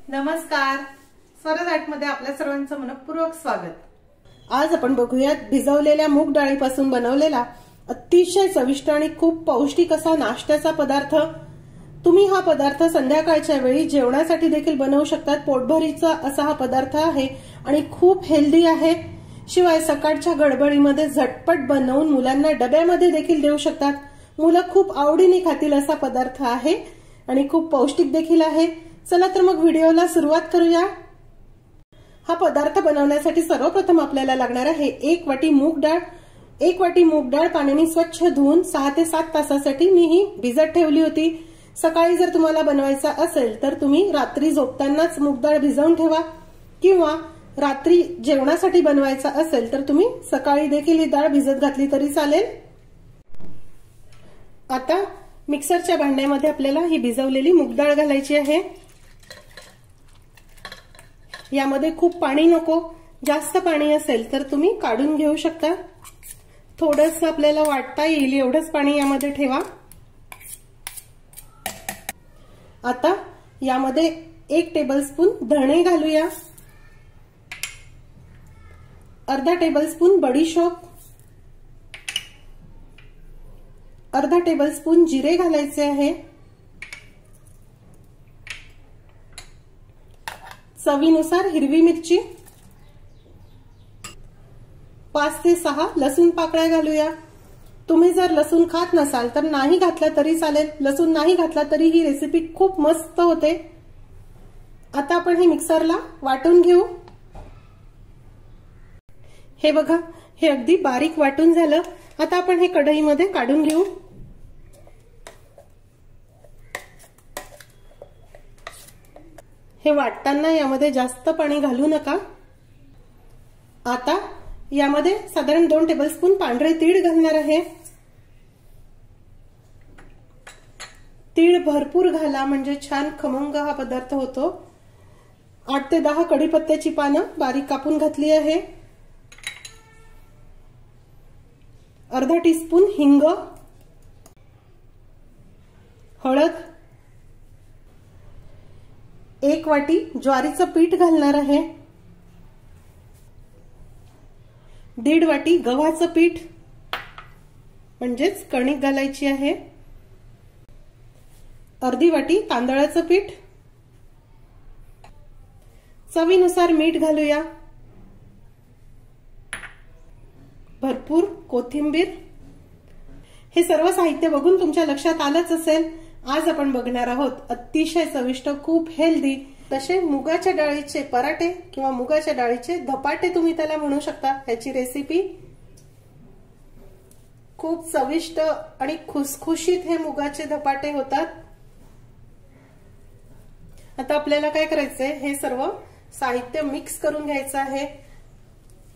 नमस्कार, स्वराज आर्टमध्ये आपल्या सर्वांचं मनपूर्वक स्वागत। आज आपण बघूयात भिजवलेल्या मूग डाळीपासून बनवलेला अतिशय चविष्ट आणि खूप पौष्टिक असा नाश्त्याचा पदार्थ। तुम्ही हा पदार्थ संध्याकाळच्या वेळी जेवणासाठी देखील बनवू शकतात। पोटभरीचा असा हा पदार्थ आहे आणि खूप हेल्दी आहे। शिवाय सकाळच्या गडबडीमध्ये झटपट बनवून मुलांना डब्यामध्ये देखील देऊ शकतात। मुलं खूप आवडीने खातील असा पदार्थ आहे आणि खूप पौष्टिक देखील आहे। चला तर मग व्हिडिओला सुरुवात करूया। हा पदार्थ बनवण्यासाठी सर्वप्रथम आपल्याला लागणार आहे 1 वाटी मूग डाळ। 1 वाटी मूग डाळ पाण्याने स्वच्छ धुवून 6 ते 7 तासासाठी मी ही भिजत ठेवली होती। सकाळी जर तुम्हाला बनवायचा असेल तर तुम्ही रात्री झोपतानाच मूग डाळ भिजवून ठेवा किंवा रात्री जेवणासाठी बनवायचा असेल तर तुम्ही सकाळी देखील ही डाळ भिजत घातली तरी चालेल। आता मिक्सरच्या भांड्यामध्ये आपल्याला ही भिजवलेली मूग डाळ घालायची आहे। यामध्ये खूप पाणी नको, जास्त पाणी असेल तर तुम्ही काढून घेऊ शकता। थोडंसं आपल्याला वाटता येईल एवढंच पाणी यामध्ये ठेवा। आता यामध्ये 1 टेबलस्पून धणे घालूया, अर्धा टेबलस्पून बडीशोप, अर्धा टेबलस्पून जिरे घालायचे आहे, चवीनुसार हिरवी मिरची, 5 ते 6 लसूण पाकळ्या घालूया। तुम्ही जर लसूण खात नसाल तर नाही घातला तरी चालेल। लसूण नाही घातला तरी ही रेसिपी खूप मस्त होते। आता आपण हे मिक्सरला वाटून घेऊ। हे बघा, हे अगदी बारीक वाटून झालं। आता आपण हे कढईमध्ये काढून घेऊ। हे वाटताना यामध्ये जास्त पाणी घालू नका। आता यामध्ये साधारण 2 टेबलस्पून पांढरे तीळ घालणार आहे। तीळ भरपूर घाला म्हणजे छान खमंग हा पदार्थ होतो। 8 ते 10 कढीपत्त्याची पानं बारीक कापून घातली आहे। अर्धा टीस्पून हिंग, हळद, 1 वाटी ज्वारीचं पीठ घालणार आहे, 1.5 वाटी गव्हाचं पीठ म्हणजेच कणिक घालायची आहे, अर्धी वाटी तांदळाचं पीठ, चवीनुसार मीठ घालूया, भरपूर कोथिंबीर। हे सर्व साहित्य बघून तुमच्या लक्षात आलंच असेल। आज आपण बघणार आहोत अतिशय चविष्ट, खूप हेल्दी तसे मुगाच्या डाळीचे पराठे किंवा मुगाच्या डाळीचे धपाटे तुम्ही त्याला म्हणू शकता। ह्याची रेसिपी खूप चविष्ट आणि खुसखुशीत हे मुगाचे धपाटे होतात। आता आपल्याला काय करायचंय, हे सर्व साहित्य मिक्स करून घ्यायचं आहे।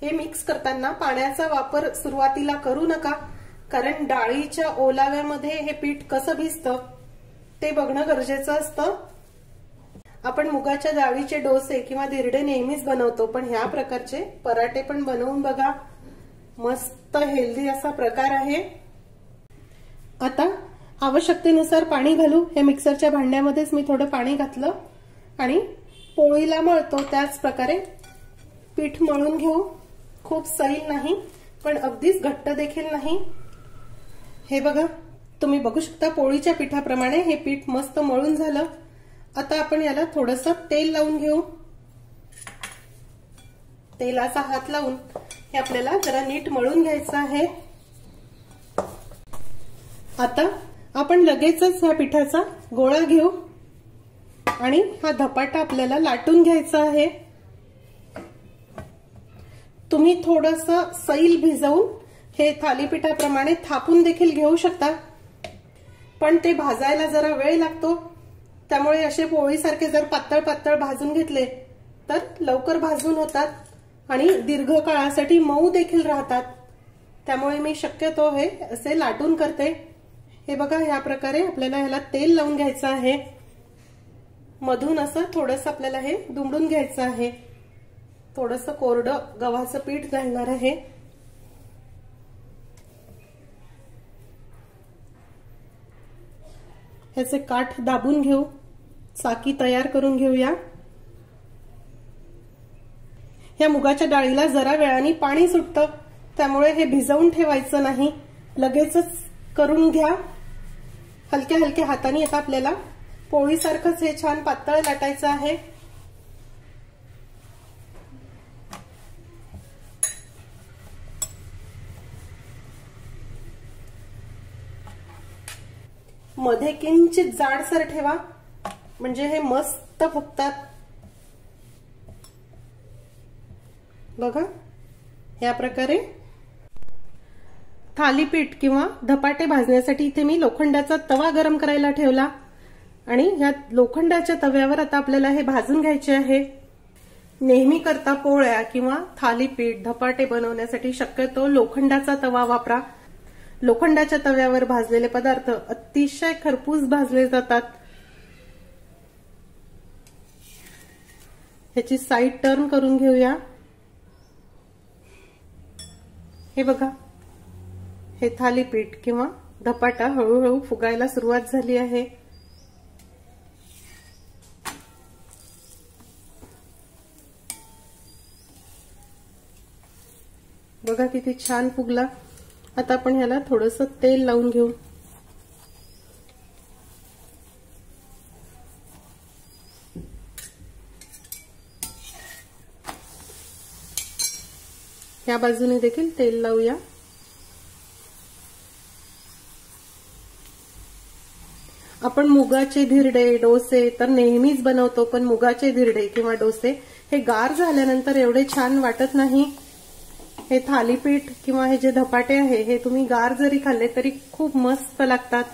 हे मिक्स करताना पाण्याचा वापर सुरुवातीला करू नका, कारण डाळीच्या ओलाव्यामध्ये हे पीठ कसं भिजतं ते बघणं गरजेचं असतं। आपण मुगाच्या डाळीचे डोसे किंवा धिरडे नेहमीच बनवतो, पण ह्या प्रकारचे पराठे पण बनवून बघा। मस्त हेल्दी असा प्रकार आहे। आता आवश्यकतेनुसार पाणी घालू। हे मिक्सरच्या भांड्यामध्येच मी थोडं पाणी घातलं आणि पोळीला मळतो त्याच प्रकारे पीठ मळून घेऊ। खूप सैल नाही पण अगदीच घट्ट देखील नाही। हे बघा, तुम्ही बघू शकता पोळीच्या पिठाप्रमाणे हे पीठ मस्त मळून झालं। आता आपण याला थोडंसं तेल लावून घेऊ। तेलाचा हात लावून हे आपल्याला जरा नीट मळून घ्यायचं आहे। आता आपण लगेचच या पिठाचा गोळा घेऊ आणि हा धपाटा आपल्याला लाटून घ्यायचा आहे। तुम्ही थोडंसं सैल भिजवून हे थालीपीठाप्रमाणे थापून देखील घेऊ शकता, पण ते भाजायला जरा वेळ लागतो। त्यामुळे असे पोळीसारखे जर पातळ पातळ भाजून घेतले तर लवकर भाजून होतात आणि दीर्घकाळासाठी मऊ देखील राहतात। त्यामुळे मी शक्यतो हे असे लाटून करते। हे बघा, ह्या प्रकारे आपल्याला ह्याला तेल लावून घ्यायचं आहे। मधून असं थोडंसं आपल्याला हे दुमडून घ्यायचं आहे। थोडंसं कोरडं गव्हाचं पीठ घालणार आहे। ह्याचे काठ दाबून घेऊ, चाकी तयार करून घेऊया। या मुगाच्या डाळीला जरा वेळाने पाणी सुटतं, त्यामुळे हे भिजवून ठेवायचं नाही, लगेचच करून घ्या. हलक्या हलक्या हाताने आता आपल्याला पोळीसारखंच हे छान पातळ लाटायचं आहे. मध्ये किंचित जाडसर ठेवा, म्हणजे हे मस्त फुगतात. बघा, या प्रकारे थालीपीठ किंवा धपाटे भाजण्यासाठी इथे मी लोखंडाचा तवा गरम करायला ठेवला आणि या लोखंडाच्या तव्यावर आता आपल्याला हे भाजून घ्यायचे आहे. नेहमी करता पोळ्या किंवा थालीपीठ धपाटे बनवण्यासाठी शक्यतो लोखंडाचा तवा वापरा. लोखंडाच्या तव्यावर भाजलेले पदार्थ अतिशय खरपूस भाजले जातात. ह्याची साईड टर्न करून घेऊया. हे बघा, हे थालीपीठ किंवा धपाटा हळूहळू फुगायला सुरुवात झाली आहे. बघा किती छान फुगला. आता आपण ह्याला थोडंसं तेल लावून घेऊ. या बाजूने देखील तेल लावूया. आपण मुगाचे धिरडे डोसे तर नेहमीच बनवतो, पण मुगाचे धिरडे किंवा डोसे हे गार झाल्यानंतर एवढे छान वाटत नाही. हे थालीपीठ किंवा हे जे धपाटे आहे हे तुम्ही गार जरी खाल्ले तरी खूप मस्त लागतात.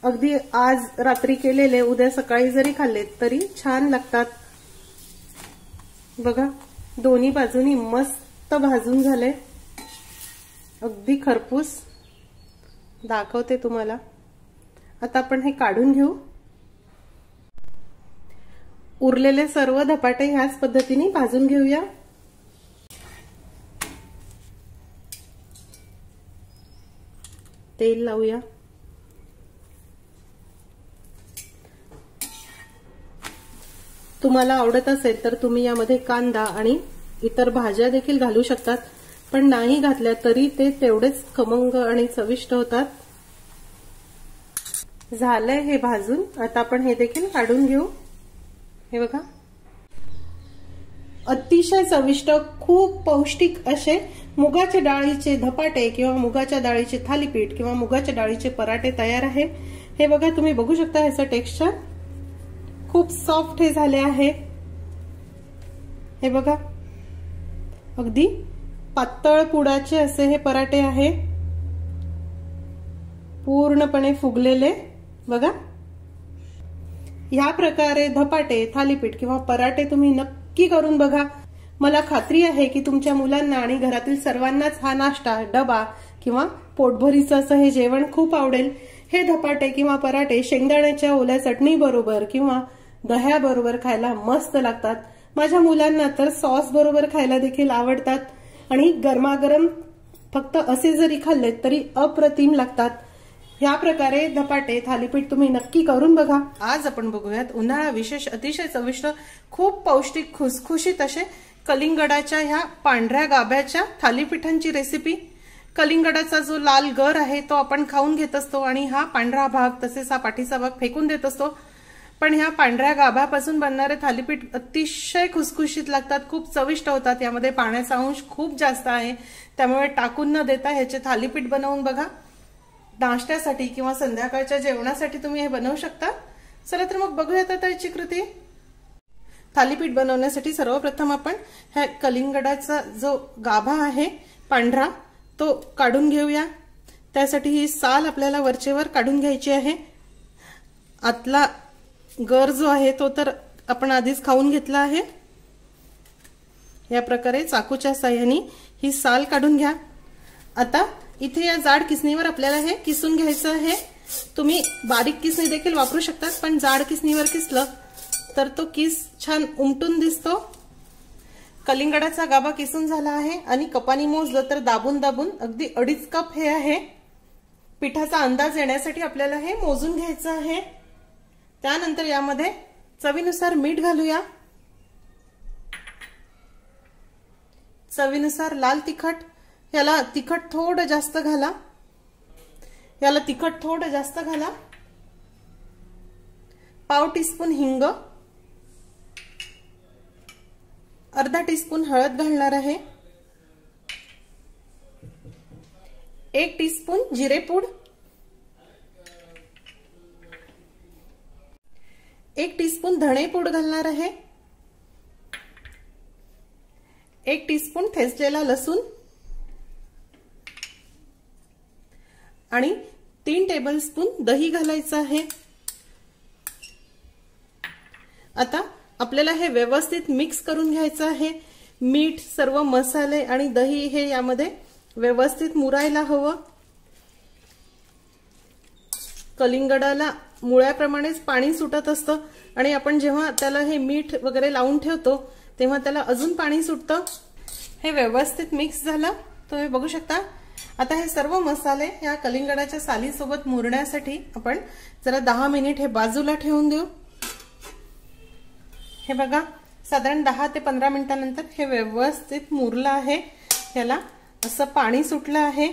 अगदी आज रात्री केलेले उद्या सकाळी जरी खाल्ले तरी छान लागतात. बघा, दोन्ही बाजूनी मस्त भाजून झाले, अगदी खरपूस. दाखवते तुम्हाला. आता आपण हे काढून घेऊ. उरलेले सर्व धपाटे ह्याच पद्धतीने भाजून घेऊया. तेल लावूया. तुम्हाला आवडत असेल तर तुम्ही यामध्ये कांदा आणि इतर भाज्या देखील घालू शकतात, पण नाही घातल्या तरी ते तेवढेच खमंग आणि चविष्ट होतात. झालंय हे भाजून. आता आपण हे देखील काढून घेऊ. हे बघा, अतिशय चविष्ट खूप पौष्टिक असे मुगाच्या डाळीचे धपाटे किंवा मुगाच्या डाळीचे थालीपीठ किंवा मुगाच्या डाळीचे पराठे तयार आहे. हे बघा, तुम्ही बघू शकता ह्याचं टेक्स्चर खूप सॉफ्ट हे झाले आहे. हे बघा, अगदी पातळ पुडाचे असे हे पराठे आहे, पूर्णपणे फुगलेले. बघा, ह्या प्रकारे धपाटे थालीपीठ किंवा पराठे तुम्ही नक्की करून बघा. मला खात्री आहे की तुमच्या मुलांना आणि घरातील सर्वांनाच हा नाश्ता, डबा किंवा पोटभरीचं असं हे जेवण खूप आवडेल. हे धपाटे किंवा पराठे शेंगदाण्याच्या ओल्या चटणी बरोबर किंवा दह्याबरोबर खायला मस्त लागतात. माझ्या मुलांना तर सॉस बरोबर खायला देखील आवडतात आणि गरमागरम फक्त असे जरी खाल्लेत तरी अप्रतिम लागतात. ह्या प्रकारे धपाटे थालीपीठ तुम्ही नक्की करून बघा. आज आपण बघूयात उन्हाळा विशेष अतिशय चविष्ट खूप पौष्टिक खुसखुशीत असे कलिंगडाच्या ह्या पांढऱ्या गाभ्याच्या थालीपीठांची रेसिपी. कलिंगडाचा जो लाल गर आहे तो आपण खाऊन घेत असतो आणि हा पांढरा भाग तसेच हा पाठीचा भाग फेकून देत असतो, पण ह्या पांढऱ्या गाभ्यापासून बनणारे थालीपीठ अतिशय खुसखुशीत लागतात, खूप चविष्ट होतात. यामध्ये पाण्याचा अंश खूप जास्त आहे, त्यामुळे टाकून न देता ह्याचे थालीपीठ बनवून बघा. नाश्त्यासाठी किंवा संध्याकाळच्या जेवणासाठी तुम्ही हे बनवू शकता. चला तर मग बघूयात आता याची कृती. थालीपीठ बनवण्यासाठी सर्वप्रथम आपण ह्या कलिंगडाचा जो गाभा आहे पांढरा तो काढून घेऊया. त्यासाठी ही साल आपल्याला वरचेवर काढून घ्यायची आहे. आतला गर जो आहे तो तर आपण आधीच खाऊन घेतला आहे. या प्रकारे चाकूच्या साहाय्याने ही साल काढून घ्या. आता इथे या जाड किसणीवर आपल्याला हे किसून घ्यायचं आहे. तुम्ही बारीक किसणी देखील वापरू शकतात, पण जाड किसणीवर किसलं तर तो किस छान उमटून दिसतो. कलिंगडाचा गाभा किसून झाला आहे आणि कपानी मोजलं तर दाबून दाबून अगदी 2.5 कप हे आहे. पिठाचा अंदाज येण्यासाठी आपल्याला हे मोजून घ्यायचं आहे. त्यानंतर यामध्ये चवीनुसार मीठ घालूया. चवीनुसार लाल तिखट, याला तिखट थोडं जास्त घाला, पाव टीस्पून हिंग, अर्धा टीस्पून हळद घालणार आहे, 1 टीस्पून जिरेपूड, 1 टीस्पून धणेपूड घालणार आहे, 1 टीस्पून ठेचलेला लसूण आणि 3 टेबलस्पून दही घालायचं आहे। आता आपल्याला हे व्यवस्थित मिक्स करून घ्यायचं आहे। मीठ, सर्व मसाले आणि दही हे यामध्ये व्यवस्थित मुरायला हवं। कलिंगडाला मुळ्याप्रमाणेच पाणी सुटत असतं आणि आपण जेव्हा त्याला हे मीठ वगैरे लावून ठेवतो तेव्हा त्याला अजून पाणी सुटतं। हे व्यवस्थित मिक्स झालं, तुम्ही बघू शकता। आता हे सर्व मसाले या कलिंगडाच्या सालीसोबत मुरण्यासाठी आपण जरा 10 मिनिट हे बाजूला ठेवून देऊ। हे बघा, साधारण 10 ते 15 मिनिटांनंतर हे व्यवस्थित मुरलं आहे। याला असं पाणी सुटलं आहे,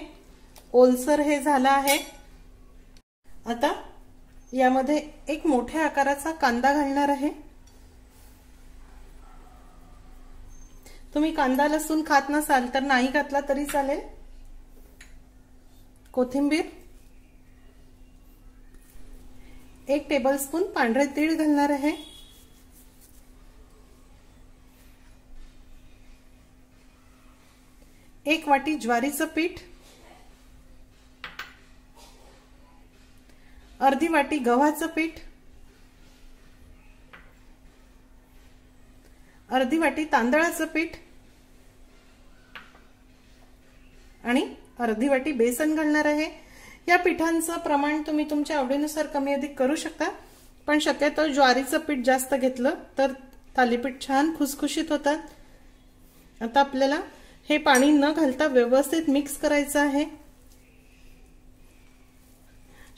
ओलसर हे झालं आहे। आता यामध्ये एक मोठ्या आकाराचा कांदा घालणार आहे। तुम्ही कांदा लसूण खात नसाल तर नाही घातला तरी चालेल। कोथिंबीर, 1 टेबलस्पून पांढरे तीळ घालणार आहे, 1 वाटी ज्वारीचं पीठ, अर्धी वाटी गव्हाचं पीठ, अर्धी वाटी तांदळाचं पीठ आणि अर्धी वाटी बेसन घालणार आहे। या पिठांचं प्रमाण तुम्ही तुमच्या आवडीनुसार कमी अधिक करू शकता, पण शक्यतो ज्वारीचं पीठ जास्त घेतलं तर थालीपीठ छान खुसखुशीत होतात। आता आपल्याला हे पाणी न घालता व्यवस्थित मिक्स करायचं आहे।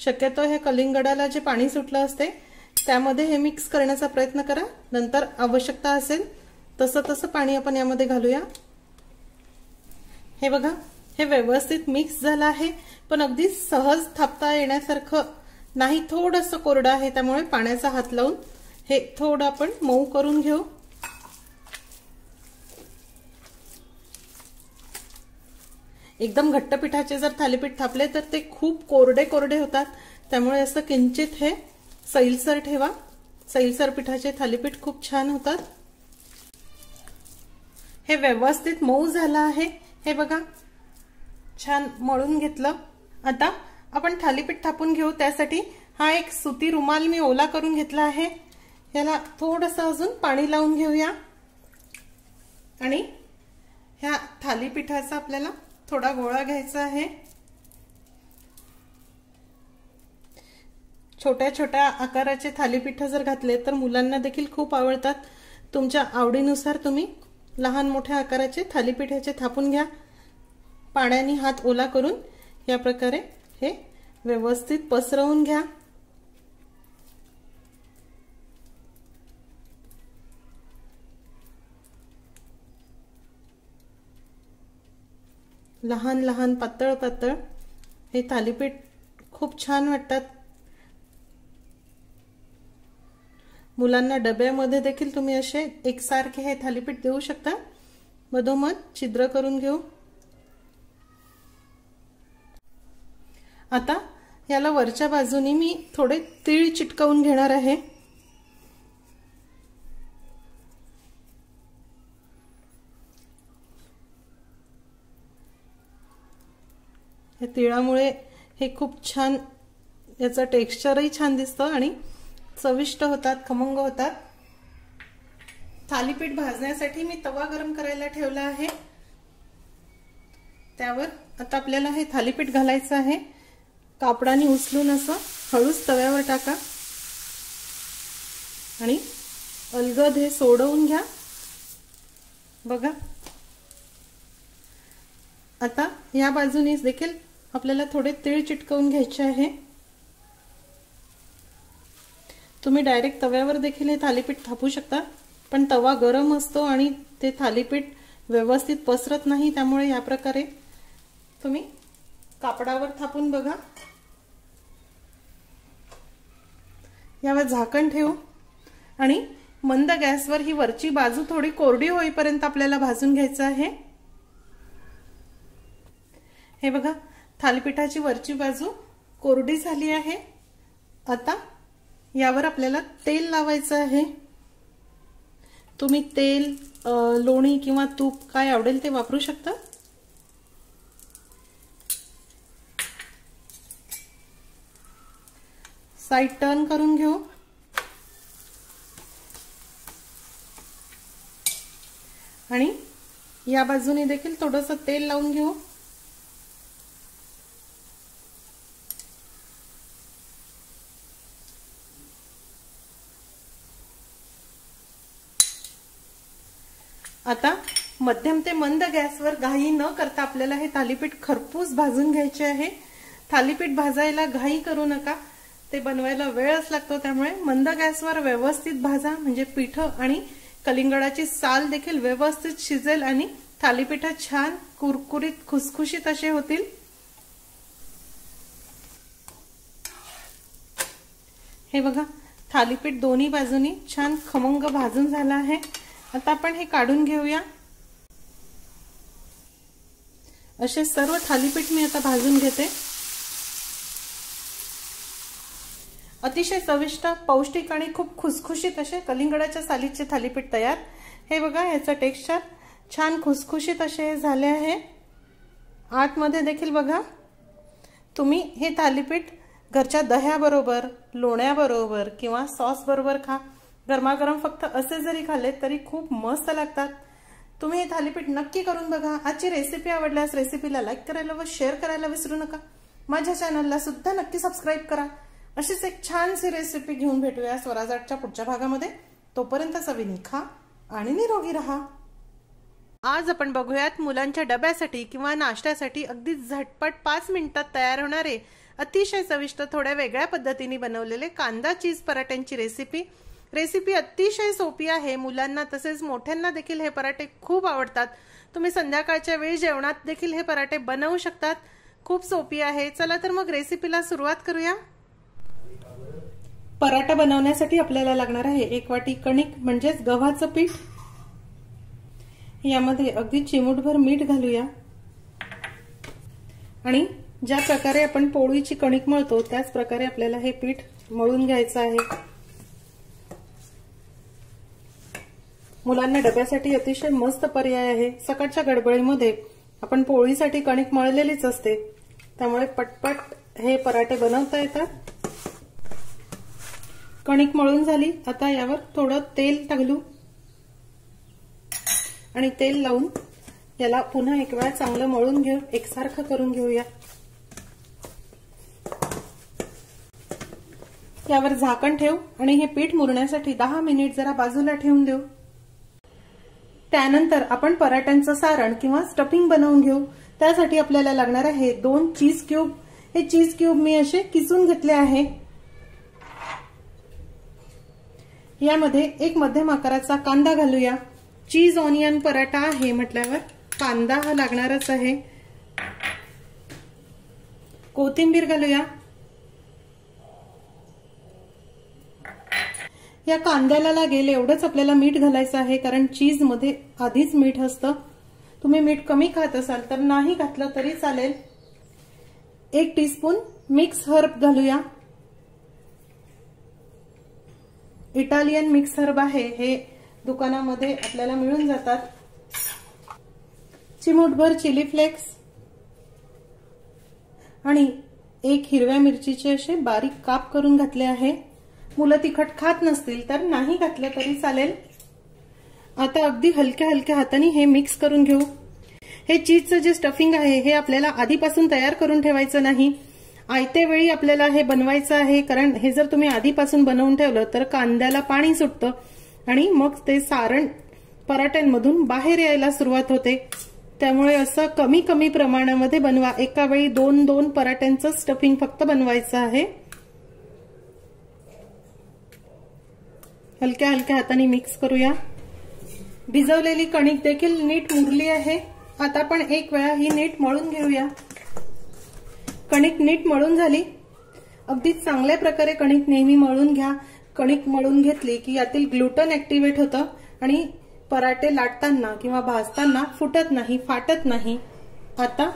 शक्यतो हे कलिंगडाला जे पाणी सुटलं असते त्यामध्ये हे मिक्स करण्याचा प्रयत्न करा, नंतर आवश्यकता असेल तसं पाणी आपण यामध्ये घालूया। हे बघा, हे व्यवस्थित मिक्स झालं आहे, पण अगदी सहज थापता येण्यासारखं नाही, थोडंसं कोरडं आहे, त्यामुळे पाण्याचा हात लावून हे थोडं आपण मऊ करून घेऊ। एकदम घट्ट पिठाचे जर थालीपीठ थापले तर ते खूप कोरडे होतात, त्यामुळे असं किंचित हे सैलसर ठेवा। सैलसर पिठाचे थालीपीठ खूप छान होतात। हे व्यवस्थित मऊ झालं आहे, हे बघा छान मळून घेतलं। आता आपण थालीपीठ थापून घेऊ, त्यासाठी हा एक सुती रुमाल मी ओला करून घेतला आहे। याला थोडंसं अजून पाणी लावून घेऊया आणि ह्या थालीपीठाचा आपल्याला थोडा गोळा घ्यायचा आहे। छोट्या छोट्या आकाराचे थालीपीठ जर घातले तर मुलांना देखील खूप आवडतात। तुमच्या आवडीनुसार तुम्ही लहान मोठ्या आकाराचे थालीपीठाचे थापून घ्या। पाण्याने हात ओला करून या प्रकारे हे व्यवस्थित पसरवून घ्या। लहान लहान पातळ पातळ हे थालीपीठ खूप छान वाटतात। मुलांना डब्यामध्ये देखील तुम्ही असे एकसारखे हे थालीपीठ देऊ शकता। मधोमध छिद्र करून घेऊ। आता याला वरच्या बाजूनी मी थोडे तीळ चिटकवून घेणार आहे। हे तिळामुळे हे खूप छान, याचं टेक्स्चरही छान दिसतं आणि चविष्ट होतात, खमंग होतात। थालीपीठ भाजण्यासाठी मी तवा गरम करायला ठेवला आहे। त्यावर आता आपल्याला हे थालीपीठ घालायचं आहे। कापडाने उचलून असं हळूच तव्यावर टाका आणि अलगद हे सोडवून घ्या। बघा, आता या बाजूने देखील आपल्याला थोडे तीळ चिटकवून घ्यायचे आहे। तुम्ही डायरेक्ट तव्यावर देखील हे थालीपीठ थापू शकता, पण तवा गरम असतो आणि ते थालीपीठ व्यवस्थित पसरत नाही, त्यामुळे या प्रकारे तुम्ही कापडावर थापून बघा. यावर झाकण ठेवू आणि मंद गॅसवर ही वरची बाजू थोडी कोरडी होईपर्यंत आपल्याला भाजून घ्यायचं आहे. हे बघा, थालीपीठाची वरची बाजू कोरडी झाली आहे. आता यावर आपल्याला तेल लावायचं आहे. तुम्ही तेल, लोणी किंवा तूप काय आवडेल ते वापरू शकता. साइड टर्न करून घेऊ आणि या बाजूने देखील थोडंसं तेल लावून घेऊ. आता मध्यम ते मंद गॅसवर घाई न करता आपल्याला हे थालीपीठ खरपूस भाजून घ्यायचे आहे. थालीपीठ भाजायला घाई करू नका, ते बनवायला वेळच लागतो. त्यामुळे मंद गॅसवर व्यवस्थित भाजा, म्हणजे पीठ आणि कलिंगडाची साल देखील व्यवस्थित शिजेल आणि थालीपीठ छान कुरकुरीत खुसखुशीत असे होतील. हे बघा, थालीपीठ दोन्ही बाजूनी छान खमंग भाजून झालं आहे. आता आपण हे काढून घेऊया. असे सर्व थालीपीठ मी आता भाजून घेते. अतिशय चविष्ट, पौष्टिक आणि खूप खुसखुशीत असे कलिंगडाच्या सालीचे थालीपीठ तयार. हे बघा, याचं टेक्स्चर छान खुसखुशीत असे झाले आहे. आतमध्ये देखील बघा. तुम्ही हे थालीपीठ घरच्या दह्याबरोबर, लोण्याबरोबर किंवा सॉस बरोबर खा. गरमागरम फक्त असे जरी खाल्ले तरी खूप मस्त लागतात. तुम्ही हे थालीपीठ नक्की करून बघा. आजची रेसिपी आवडल्यास रेसिपीला लाईक करायला व शेअर करायला विसरू नका. माझ्या चॅनलला सुद्धा नक्की सबस्क्राईब करा. अशीच एक छानशी रेसिपी घेऊन भेटूया स्वराज आर्टच्या पुढच्या भागामध्ये. तोपर्यंत चवीने खा आणि निरोगी राहा. आज आपण बघूयात मुलांच्या डब्यासाठी किंवा नाश्त्यासाठी अगदी झटपट 5 मिनिटात तयार होणारे अतिशय चविष्ट, थोड्या वेगळ्या पद्धतीने बनवलेले कांदा चीज पराठ्यांची रेसिपी. रेसिपी अतिशय सोपी आहे. मुलांना तसेच मोठ्यांना देखील हे पराठे खूप आवडतात. तुम्ही संध्याकाळच्या वेळी जेवणात देखील हे पराठे बनवू शकतात. खूप सोपी आहे. चला तर मग रेसिपीला सुरुवात करूया. पराठा बनवण्यासाठी आपल्याला लागणार आहे 1 वाटी कणिक म्हणजेच गव्हाचं पीठ. यामध्ये अगदी चिमूटभर मीठ घालूया आणि ज्या प्रकारे आपण पोळीची कणिक मळतो त्याच प्रकारे आपल्याला हे पीठ मळून घ्यायचं आहे. मुलांना डब्यासाठी अतिशय मस्त पर्याय आहे. सकाळच्या गडबडीमध्ये आपण पोळीसाठी कणिक मळलेलीच असते, त्यामुळे पटपट हे पराठे बनवता येतात. कणिक मळून झाली. आता यावर थोडं तेल टाकू आणि तेल लावून याला पुन्हा एक वेळा चांगलं मळून घेऊ, एकसारखं करून घेऊया. यावर झाकण ठेवू आणि हे पीठ मुरण्यासाठी 10 मिनिट जरा बाजूला ठेवून देऊ. त्यानंतर आपण पराठ्यांचं सारण किंवा स्टफिंग बनवून घेऊ. त्यासाठी आपल्याला लागणार आहे 2 चीज क्यूब. हे चीज क्यूब मी असे किसून घेतले आहे. यामध्ये एक मध्यम आकाराचा कांदा घालूया. चीज ऑनियन पराठा आहे म्हटल्यावर कांदा हा लागणारच आहे. कोथिंबीर घालूया. या कांद्याला लागेल एवढंच आपल्याला मीठ घालायचं आहे, कारण चीज मध्ये आधीच मीठ असतं. तुम्ही मीठ कमी खात असाल तर नाही घातलं तरी चालेल. 1 टीस्पून मिक्स हर्ब घालूया. इटालियन मिक्स हर्ब आहे, हे दुकानामध्ये आपल्याला मिळून जातात. चिमूटभर चिली फ्लेक्स आणि 1 हिरव्या मिरचीचे असे बारीक काप करून घातले आहे. मुलं तिखट खात नसतील तर नाही घातलं तरी चालेल. आता अगदी हलक्या हलक्या हाताने हे मिक्स करून घेऊ. हे चीजचं जे स्टफिंग आहे हे आपल्याला आधीपासून तयार करून ठेवायचं नाही. आयत्या वेळी आपल्याला हे बनवायचं आहे, कारण हे जर तुम्ही आधीपासून बनवून ठेवलं तर कांद्याला पाणी सुटतं आणि मग ते सारण पराठ्यांमधून बाहेर यायला सुरुवात होते. त्यामुळे असं कमी कमी प्रमाणामध्ये बनवा. एका वेळी 2-2 पराठ्यांचं स्टफिंग फक्त बनवायचं आहे. हलक्या हलक्या हाताने मिक्स करूया. भिजवलेली कणिक देखील नीट मुरली आहे। आता आपण एक वेळा ही नीट मळून घेऊया। कणिक नीट मळून झाली। अगदी चांगल्या प्रकारे कणिक नेहमी मळून घ्या। कणिक मळून घेतली की यातील ग्लुटन ऍक्टिव्हेट होतं आणि पराठे लाटताना किंवा भाजताना फुटत नाही, फाटत नाही। आता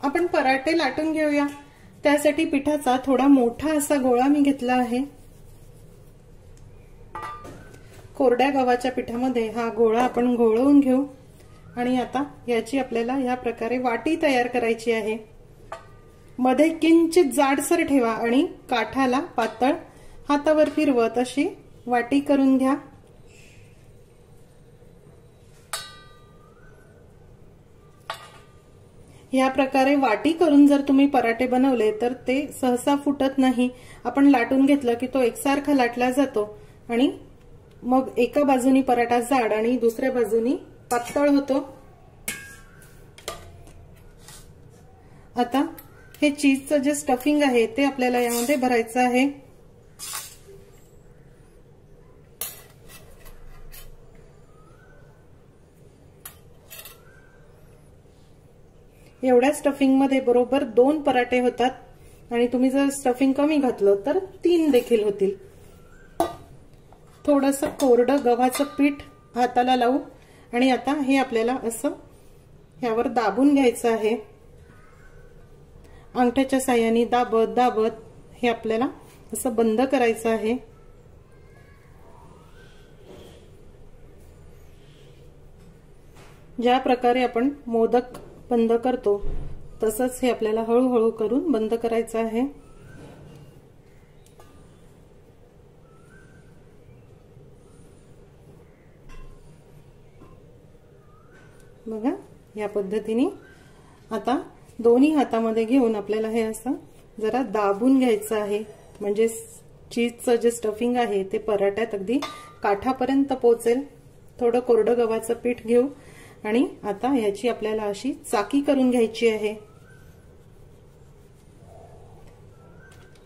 आपण पराठे लाटून घेऊया। त्यासाठी पिठाचा थोडा मोठा असा गोळा मी घेतला आहे। कोरड्या गव्हाच्या पिठामध्ये हा गोळा आपण घोळवून घेऊ आणि आता याची आपल्याला या प्रकारे वाटी तयार करायची आहे। मध्ये किंचित जाडसर ठेवा आणि काठाला पातळ हातावर फिरवत अशी वाटी करून घ्या। या प्रकारे वाटी करून जर तुम्ही पराठे बनवले तर ते सहसा फुटत नाही। आपण लाटून घेतलं की तो एकसारखा लाटला जातो आणि मग एका बाजूनी पराठा जाड आणि दुसऱ्या बाजूनी पातळ होतो। आता हे चीजचं जे स्टफिंग आहे ते आपल्याला यामध्ये भरायचं आहे। एवढ्या स्टफिंग मध्ये बरोबर 2 पराठे होतात आणि तुम्ही जर स्टफिंग कमी घातलं तर 3 देखील होतील। थोडंसं कोरडं गव्हाचं पीठ हाताला लावू आणि आता हे आपल्याला असं यावर दाबून घ्यायचं आहे। अंगठ्याच्या साहाय्याने दाबत दाबत हे आपल्याला असं बंद करायचं आहे। ज्या प्रकारे आपण मोदक बंद करतो तसंच हे आपल्याला हळूहळू करून बंद करायचं आहे। बघा या पद्धतीने आता दोन्ही हातामध्ये घेऊन आपल्याला हे असं जरा दाबून घ्यायचं आहे, म्हणजे चीजचं जे स्टफिंग आहे ते पराठ्यात अगदी काठापर्यंत पोहोचेल। थोडं कोरडं गव्हाचं पीठ घेऊ आणि आता याची आपल्याला अशी चाकी करून घ्यायची आहे।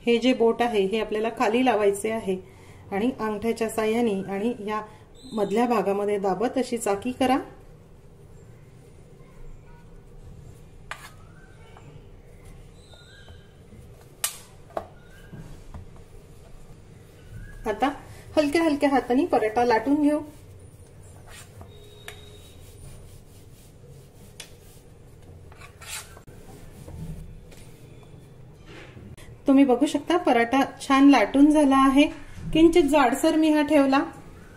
हे जे बोट आहे हे आपल्याला खाली लावायचे आहे आणि अंगठ्याच्या साहाय्याने आणि या मधल्या भागामध्ये दाबत अशी चाकी करा। आता हलक्या हलक्या हाताने पराठा लाटून घेऊ। तुम्ही बघू शकता पराठा छान लाटून झाला आहे। किंचित जाडसर मी हा ठेवला।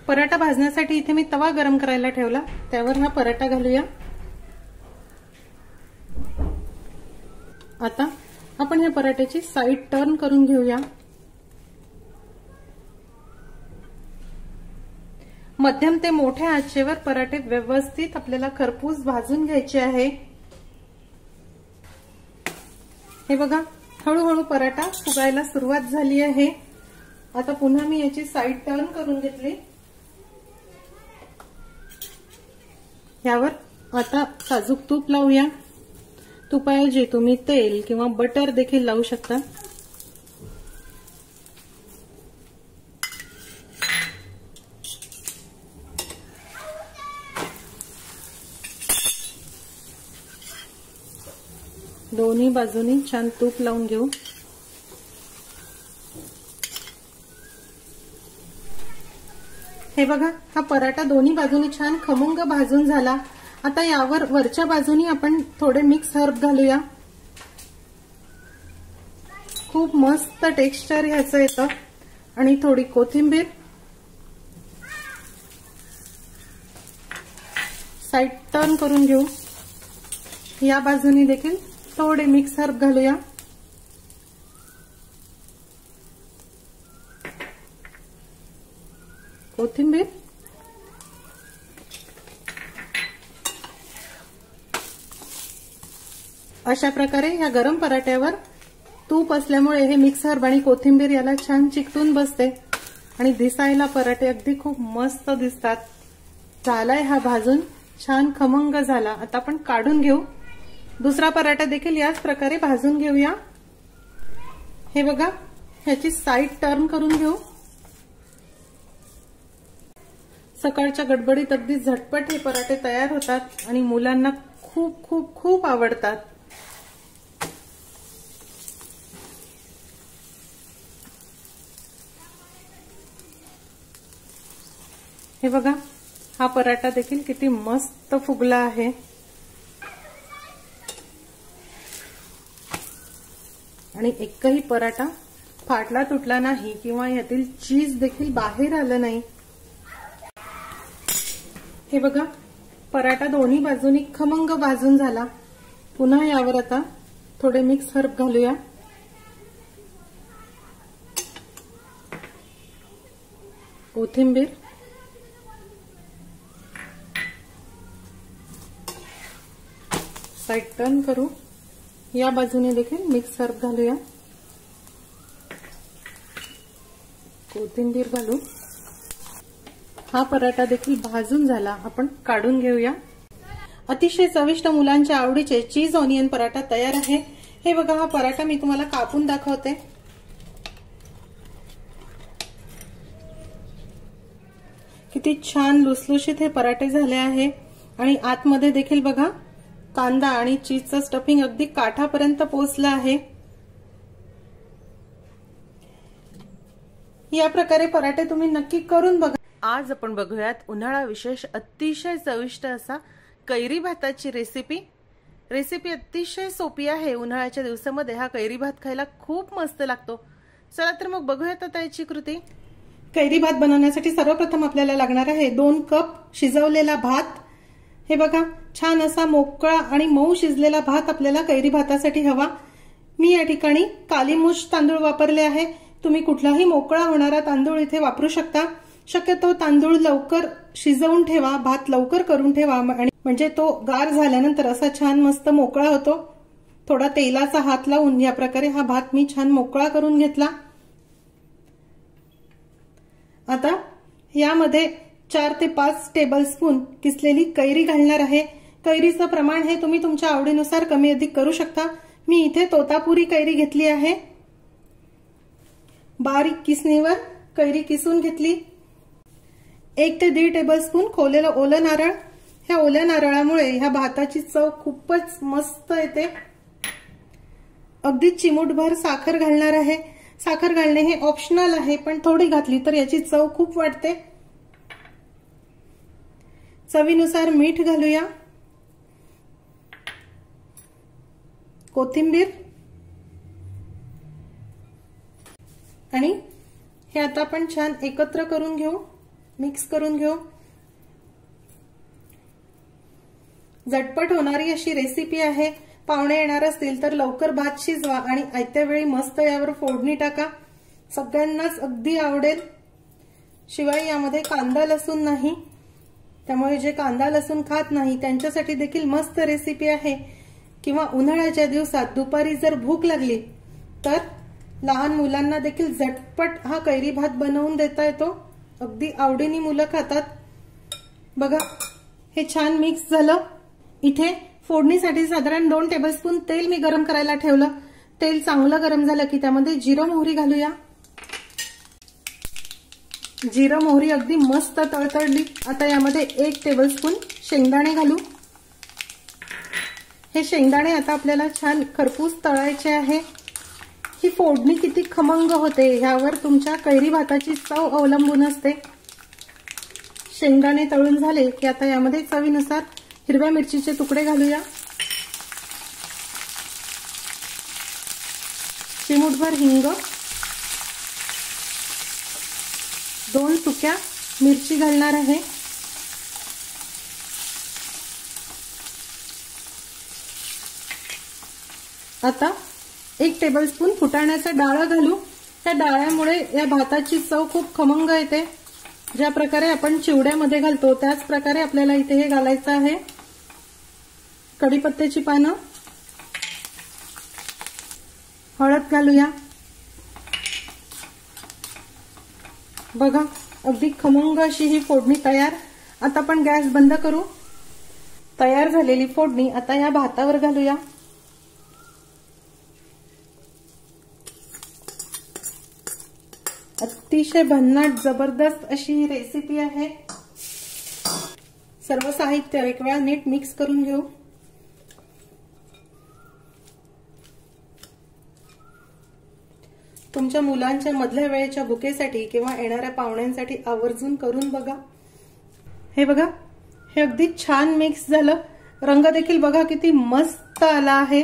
पराठा भाजण्यासाठी इथे मी तवा गरम करायला ठेवला, त्यावर हा पराठा घालूया। आता आपण या पराठ्याची साइड टर्न करून घेऊया। मध्यम ते मोठ्या आचेवर पराठे व्यवस्थित आपल्याला खरपूस भाजून घ्यायचे आहे। हे बघा हळूहळू पराठा फुगायला सुरुवात झाली आहे। आता पुन्हा मी याची साइड टर्न करून घेतली। यावर आता साजूक तूप लावूया। तुपाऐवजी तुम्ही तेल किंवा बटर देखील लावू शकता। दोन्ही बाजूनी छान तूप लावून घेऊ। हे बघा हा पराठा दोन्ही बाजूनी छान खमंग भाजून झाला। आता यावर वरच्या बाजूनी आपण थोडे मिक्स हर्ब घालूया। खूप मस्त टेक्स्चर ह्याचं येतं आणि थोडी कोथिंबीर, साइड टर्न करून घेऊ। या बाजूनी देखील थोडे मिक्स हर्ब घालूया। कोथिंबीर, अशा प्रकारे या गरम पराठ्यावर तूप असल्यामुळे हे मिक्स हर्ब आणि कोथिंबीर याला छान चिकटून बसते आणि दिसायला पराठे अगदी खूप मस्त दिसतात। झालाय हा भाजून छान खमंग झाला। आता आपण काढून घेऊ। दुसरा पराठा देखील याच प्रकारे भाजून घेऊया। हे बघा ह्याची साइड टर्न करून घेऊ। सकाळच्या गडबडीत अगदी झटपट हे पराठे तयार होतात आणि मुलांना खूप खूप खूप आवडतात। हे बघा, हा पराठा देखील किती मस्त फुगला आहे। आणि एकही पराठा फाटला तुटला नाही किंवा यातील चीज देखील बाहेर आलं नाही। हे बघा, पराठा दोन्ही बाजूनी खमंग भाजून झाला। पुन्हा यावर आता थोडे मिक्स हर्ब घालूया। कोथिंबीर, साइड टर्न करू, या बाजूने देखील मिक्स हर्ब घालूया। कोथिंबीर घालू। हा पराठा देखील भाजून झाला, आपण काढून घेऊया। अतिशय चविष्ट मुलांच्या आवडीचे चीज ऑनियन पराठा तयार आहे। हे बघा, हा पराठा मी तुम्हाला कापून दाखवते। किती छान लुसलुशीत हे पराठे झाले आहे आणि आतमध्ये देखील बघा, कांदा आणि चीजचं स्टफिंग अगदी काठापर्यंत पोहोचलं आहे। या प्रकारे पराठे तुम्ही नक्की करून बघा। आज आपण बघूयात उन्हाळा विशेष अतिशय चविष्ट असा कैरी भाताची रेसिपी। रेसिपी अतिशय सोपी आहे। उन्हाळ्याच्या दिवसामध्ये हा कैरी भात खायला खूप मस्त लागतो। चला तर मग बघूयात आता याची कृती। कैरी भात बनवण्यासाठी सर्वप्रथम आपल्याला लागणार आहे 2 कप शिजवलेला भात। हे बघा, छान असा मोकळा आणि मऊ शिजलेला भात आपल्याला कैरी भातासाठी हवा। मी या ठिकाणी कालीमुछ तांदूळ वापरले आहे। तुम्ही कुठलाही मोकळा होणारा तांदूळ इथे वापरू शकता। शक्यतो तांदूळ लवकर शिजवून ठेवा, भात लवकर करून ठेवा, म्हणजे तो गार झाल्यानंतर असा छान मस्त मोकळा होतो। थोडा तेलाचा हात लावून या प्रकारे हा भात मी छान मोकळा करून घेतला। आता यामध्ये 4 ते 5 टेबलस्पून किसलेली कैरी घालणार आहे। कैरीचं प्रमाण हे तुम्ही तुमच्या आवडीनुसार कमी अधिक करू शकता। मी इथे तोतापुरी कैरी घेतली आहे। बारीक किसणीवर कैरी किसून घेतली। 1 ते 1.5 टेबलस्पून खोवलेलं ओलं नारळ। ह्या ओल्या नारळामुळे ह्या भाताची चव खूपच मस्त येते। अगदी चिमूटभर साखर घालणार आहे। साखर घालणे हे ऑप्शनल आहे, पण थोडी घातली तर याची चव खूप वाढते। चवीनुसार मीठ घालूया। कोथिंबीर आणि हे आता आपण छान एकत्र करून घेऊ, मिक्स करून घेऊ। झटपट होणारी अशी रेसिपी आहे। पाहुणे येणार असतील तर लवकर भात शिजवा आणि आयत्या वेळी मस्त यावर फोडणी टाका। सगळ्यांनाच अगदी आवडेल। शिवाय यामध्ये कांदा लसूण नाही, त्यामुळे जे कांदा लसूण खात नाही त्यांच्यासाठी देखील मस्त रेसिपी आहे। किंवा उन्हाळ्याच्या दिवसात दुपारी जर भूक लागली तर लहान मुलांना देखील झटपट हा कैरी भात बनवून देता येतो। अगदी आवडीने मुलं खातात। बघा, हे छान मिक्स झालं। इथे फोडणीसाठी साधारण 2 टेबलस्पून तेल मी गरम करायला ठेवलं। तेल चांगलं गरम झालं की त्यामध्ये जिरं मोहरी घालूया। जिरं मोहरी अगदी मस्त तळतळली। आता यामध्ये 1 टेबलस्पून शेंगदाणे घालू। हे शेंगदाणे आता आपल्याला छान खरपूस तळायचे आहे। ही फोडणी किती खमंग होते ह्यावर तुमच्या कैरी भाताची चव अवलंबून असते। शेंगदाणे तळून झाले की आता यामध्ये चवीनुसार हिरव्या मिरचीचे तुकडे घालूया। चिमूटभर हिंग, 2 सुक्या मिरची घालणार आहे। आता 1 टेबलस्पून फुटाण्याचं डाळ घालू। त्या डाळ्यामुळे या भाताची चव खूप खमंग येते। ज्या प्रकारे आपण चिवड्यामध्ये घालतो त्याच प्रकारे आपल्याला इथे हे घालायचं आहे। कढीपत्त्याची पानं, हळद घालूया। बघा, अगदी खमंग अशी ही फोडणी तयार। आता आपण गॅस बंद करू। तयार झालेली फोडणी आता या भातावर घालूया। अतिशय भन्नाट जबरदस्त अशी ही रेसिपी आहे। सर्व साहित्य एक वेळा नीट मिक्स करून घेऊ। तुमच्या मुलांच्या मधल्या वेळेच्या भुकेसाठी किंवा येणाऱ्या पाहुण्यांसाठी आवर्जून करून बघा। हे बघा, हे अगदी छान मिक्स झालं। रंग देखील बघा किती मस्त आला आहे।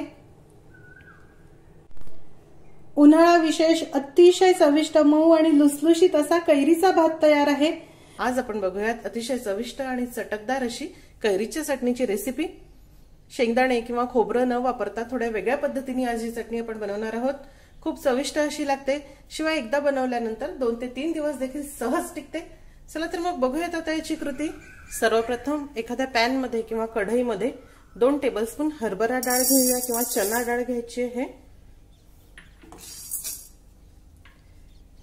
उन्हाळा विशेष अतिशय चविष्ट मऊ आणि लुसलुशीत असा कैरीचा भात तयार आहे। आज आपण बघूयात अतिशय चविष्ट आणि चटकदार अशी कैरीच्या चटणीची रेसिपी। शेंगदाणे किंवा खोबरं न वापरता थोड्या वेगळ्या पद्धतीने आज ही चटणी आपण बनवणार आहोत। खूप चविष्ट अशी लागते, शिवाय एकदा बनवल्यानंतर 2 ते 3 दिवस देखील सहज टिकते। चला तर मग बघूयात आता याची कृती। सर्वप्रथम एखाद्या पॅन मध्ये किंवा कढईमध्ये 2 टेबलस्पून हरभरा डाळ घेऊया किंवा चना डाळ घ्यायची आहे।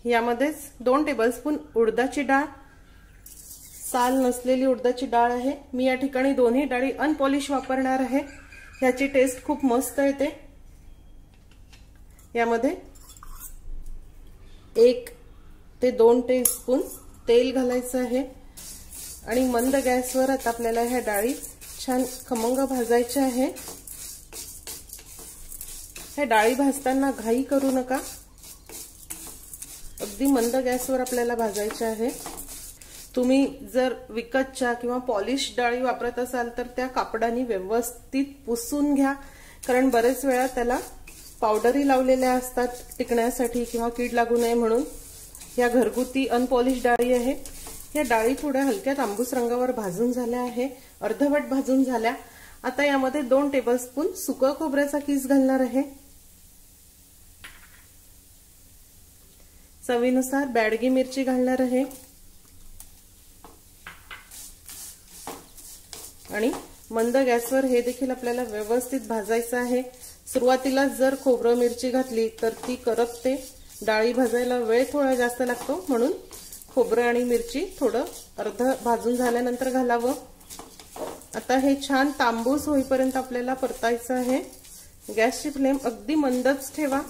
यामध्येच 2 टेबलस्पून उडदाची डाळ, साल नसलेली उडदाची डाळ आहे। मी या ठिकाणी दोन्ही डाळी अनपॉलिश वापरणार आहे, ह्याची टेस्ट खूप मस्त येते। यामध्ये 1 ते 2 टीस्पून तेल घालायचं आहे आणि मंद गॅसवर आता आपल्याला ह्या डाळी छान खमंग भाजायच्या आहे। ह्या डाळी भाजताना घाई करू नका, अगदी मंद गॅसवर आपल्याला भाजायच्या आहे। तुम्ही जर विकतच्या किंवा पॉलिश डाळी वापरत असाल तर त्या कापडाने व्यवस्थित पुसून घ्या, कारण बरेच वेळा त्याला पावडरी लावलेल्या असतात टिकण्यासाठी किंवा कीड लागू नये म्हणून। या घरगुती अनपॉलिश डाळी आहे। या डाळी थोड्या हलक्या तांबूस रंगावर भाजून झाल्या आहे, अर्धवट भाजून झाल्या। आता यामध्ये 2 टेबलस्पून सुकं खोबऱ्याचा किस घालणार आहे। चवीनुसार बॅडगी मिरची घालणार आहे आणि मंद गॅसवर हे देखील आपल्याला व्यवस्थित भाजायचं आहे। सुरुवातीला जर खोबरं मिरची घातली तर ती करपते, डाळी भाजायला वेळ थोडा जास्त लागतो, म्हणून खोबरं आणि मिरची थोडं अर्ध भाजून झाल्यानंतर घालावं। आता हे छान तांबूस होईपर्यंत आपल्याला परतायचं आहे। गॅसची फ्लेम अगदी मंदच ठेवा।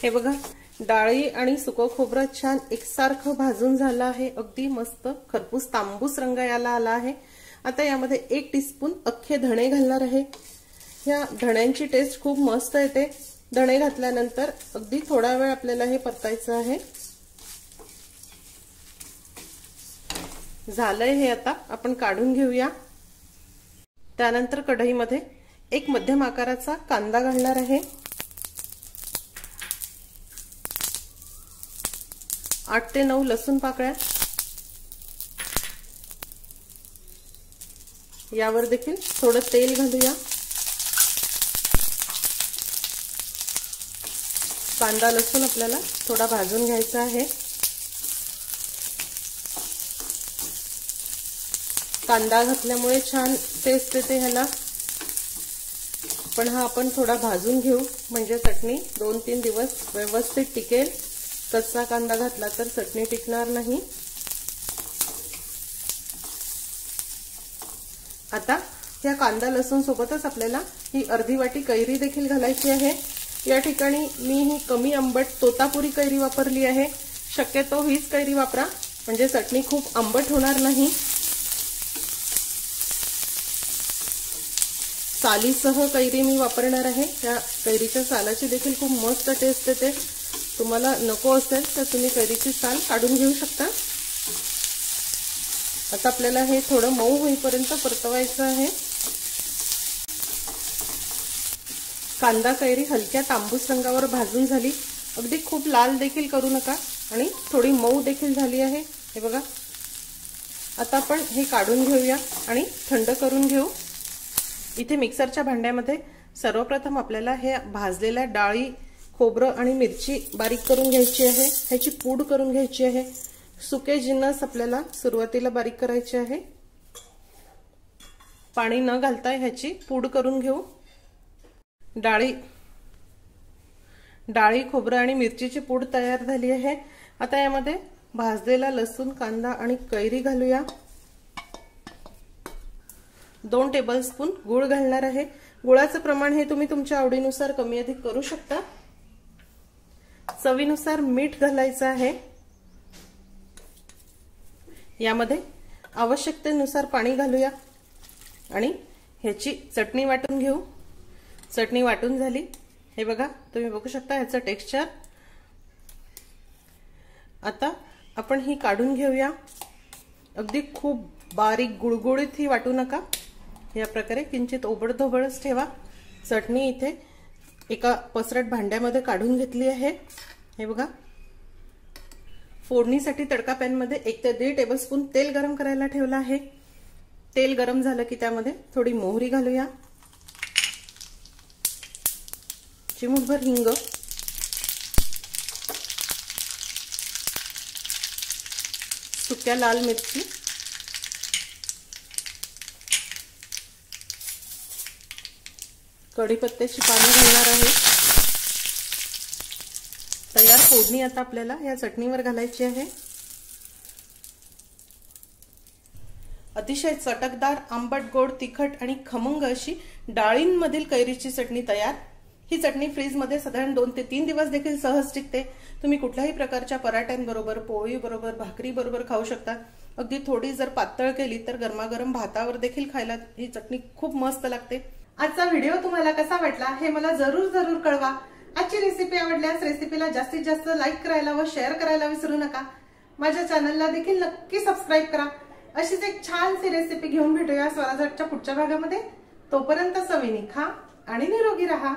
हे बघा, डाळी आणि सुकं खोबरं छान एकसारखं भाजून झालं आहे, अगदी मस्त खरपूस तांबूस रंग याला आला आहे। आता यामध्ये 1 टीस्पून अख्खे धणे घालणार आहे। या धण्यांची टेस्ट खूप मस्त येते। धणे घातल्यानंतर अगदी थोडा वेळ आपल्याला हे परतायचं आहे। झालंय हे, आता आपण काढून घेऊया। त्यानंतर कढईमध्ये 1 मध्यम आकाराचा कांदा घालणार आहे। 8 ते 9 लसूण पाकळ्या, यावर देखील थोडं तेल घालूया। कांदा लसूण आपल्याला थोडा भाजून घ्यायचा आहे। कांदा घातल्यामुळे छान टेस्ट येते ह्याला, पण हा आपण थोडा भाजून घेऊ म्हणजे चटणी 2-3 दिवस व्यवस्थित टिकेल। कच्चा कांदा घातला तर चटणी टिकणार नाही। आता या कांदा लसूण सोबतच आपल्याला ही अर्धी वाटी कैरी देखील घालायची आहे। या ठिकाणी मी ही कमी आंबट तोतापुरी कैरी वापरली आहे। शक्यतो हीच कैरी वापरा, म्हणजे चटणी खूप आंबट होणार नाही। सालीसह कैरी मी वापरणार आहे। या कैरीच्या सालाची देखील खूप मस्त टेस्ट येते। तुम्हाला नको असेल तर तुम्ही कैरीची साल काढून घेऊ शकता। आता आपल्याला हे थोडं मऊ होईपर्यंत परतवायचं आहे। कांदा कैरी हलक्या तांबूस रंगावर भाजून झाली, अगदी खूप लाल देखील करू नका आणि थोडी मऊ देखील झाली आहे। हे बघा, आता आपण हे काढून घेऊया आणि थंड करून घेऊ। इथे मिक्सरच्या भांड्यामध्ये सर्वप्रथम आपल्याला हे भाजलेल्या डाळी, खोबरं आणि मिरची बारीक करून घ्यायची आहे, ह्याची पूड करून घ्यायची आहे। सुके जिन्नस आपल्याला सुरुवातीला बारीक करायचे आहे। पाणी न घालता ह्याची पूड करून घेऊ। डाळी, खोबरं आणि मिरचीची पूड तयार झाली आहे। आता यामध्ये भाजलेला लसूण, कांदा आणि कैरी घालूया। 2 टेबलस्पून गूळ घालणार आहे। गुळाचं प्रमाण हे तुम्ही तुमच्या आवडीनुसार कमी अधिक करू शकता। चवीनुसार मीठ घालायचं आहे। यामध्ये आवश्यकतेनुसार पाणी घालूया आणि ह्याची चटणी वाटून घेऊ। चटणी वाटून झाली, हे बघा तुम्ही बघू शकता ह्याचं टेक्स्चर। आता आपण ही काढून घेऊया। अगदी खूप बारीक गुळगुळीत ही वाटू नका, या प्रकारे किंचित ओबडधोबडच ठेवा। चटणी इथे एका पसरट भांड्यामध्ये काढून घेतली आहे, हे बघा। फोडणीसाठी तडका पॅन मध्ये 1 ते 1.5 टेबलस्पून तेल गरम करायला ठेवलं आहे। तेल गरम झालं की त्यामध्ये थोडी मोहरी घालूया, चिमूटभर हिंग, सुक्या लाल मिरची, कढीपत्त्याची पाने घालणार आहे। तयार फोडणी आता आपल्याला या चटणीवर घालायची आहे। अतिशय चटकदार, आंबट, गोड, तिखट आणि खमंग अशी डाळींमधील कैरीची चटणी तयार। ही चटणी फ्रीज मध्ये साधारण 2 ते 3 दिवस देखील सहज टिकते। तुम्ही कुठल्याही प्रकारच्या पराठ्यांबरोबर, पोळी बरोबर, भाकरी बरोबर खाऊ शकता। अगदी थोडी जर पातळ केली तर गरमागरम भातावर देखील खायला ही चटणी खूप मस्त लागते। आजचा व्हिडिओ तुम्हाला कसा वाटला हे मला जरूर जरूर कळवा। आजची रेसिपी आवडल्यास रेसिपीला जास्तीत जास्त लाईक करायला व शेअर करायला विसरू नका। माझ्या चॅनलला देखील नक्की सबस्क्राईब करा। अशीच एक छानशी रेसिपी घेऊन भेटूया स्वराजच्या पुढच्या भागामध्ये। तोपर्यंत चवीने खा आणि निरोगी राहा।